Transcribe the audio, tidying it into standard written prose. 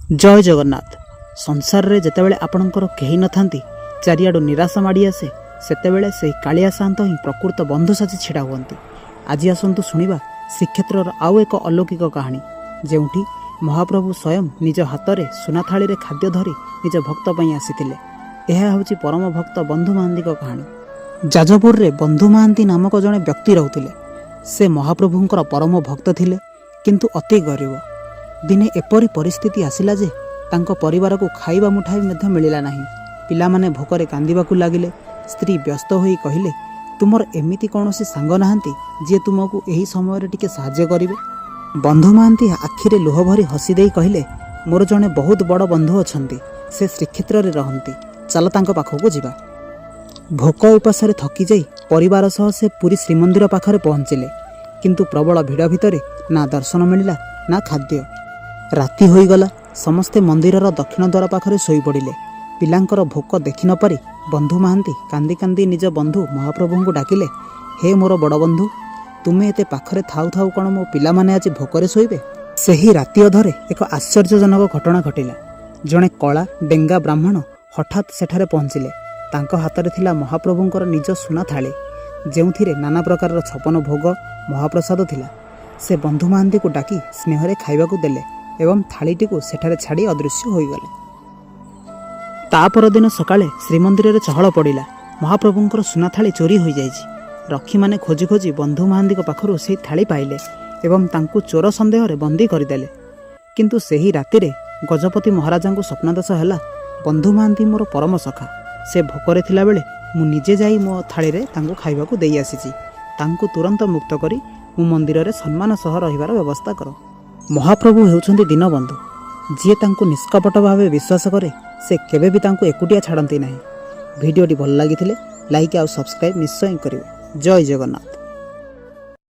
जय जगन्नाथ। संसार रे जेतेबेले आपणकर केही नथांती, चारियाडू निराशा माड़ी आसे, सेतेबेले से कालिया शांत ही प्रकृत बंधु साथी छिड़ा हुअंती। आज आसंतु शुणिबा श्रीक्षेत्रर आउ एक अलौकिक कहानी, जेउठी महाप्रभु स्वयं निज हाथ में सुना थाली रे खाद्य धरी निज भक्त पई आसीथिले। यह हूँ परम भक्त बंधु महांती कहानी। जाजपुर रे बंधु महांती नामक जड़े व्यक्ति रहउथिले। से महाप्रभुंकर परम भक्त थिले, किंतु अति गरीब। दिने एपरी परिस्थिति आसिला जे तांको परिवार को खाइबा मुठाई मध्य मिलिला नाही। पिलामाने भोकरे कांदिबाकू लागिले। स्त्री व्यस्त होई कहिले, तुमर एमिति कौनसी सांग नाहांती जे तुमको एही समय रे टिके साहाय्य करिवे। बंधु महांती आखिरे लुह भरी हसी देई कहिले, मोर जणे बहुत बड़ बंधु अछंती, से श्रीक्षेत्र रे रहंती, चल तांको पाखकू जिबा। भोक उपासरे थकी जाई परिवार सह से पुरी श्रीमंदिर पाखरे पहुंचिले, किंतु प्रबल भिड़ भितरे ना दर्शन मिलिला ना खाद्य। राति होईगला। समस्ते मंदिरर दक्षिण द्वार पाखरे शोई पड़िले। पिलांकर भोक देखि न पारि बंधु महांती कांदी कांदी निज बंधु महाप्रभु को डाकिले, हे मोर बड़ बंधु, तुमे एते पाखरे थाउ थाउ कण मो पिला माने आज भोकरे शोइबे। सेही राति अधरे एक आश्चर्यजनक घटना घटिला। जणे कला डेंगा ब्राह्मण हठात सेठारे पहुंचिले। तांको हातरे थिला महाप्रभुंकर निज सुना थाली, जेउथिरे नाना प्रकार 56 भोग महाप्रसाद थिला। से बंधु महांती को डाकी स्नेहरे खाइबाकू देले एवं थालीटी को सेठारे छाड़ी अदृश्य होईगले। तापर दिन सकाळे श्रीमंदिर रे चहल पड़िला। महाप्रभुंकर सुना थाली चोरी होई जाइछि। रक्षी माने खोजी खोजी बंधु महांती पाखरु से थाली पाइले एवं तांकु चोर संदेह रे बंदी करदेले। किंतु सेही राति रे गजपति महाराजा को स्वप्नादेश हैला, बंधु महांती मोर परम सखा, से भोकरे थिला बेले मु निजे जाई मो थाली रे तांकु खाइबाकू देई आसीछि। तांकु तुरंत मुक्त करी मु मंदिर रे सम्मान सह रहिबार व्यवस्था करो। महाप्रभु हेउछन्ति दीनबंधु, जिए तांकु निष्कपट भावे विश्वास करे से केबे भी तांकु एकुटिया छाड़ती नहीं। वीडियोटी भल लागिथिले लाइक और सब्सक्राइब निश्चय करिवे। जय जगन्नाथ।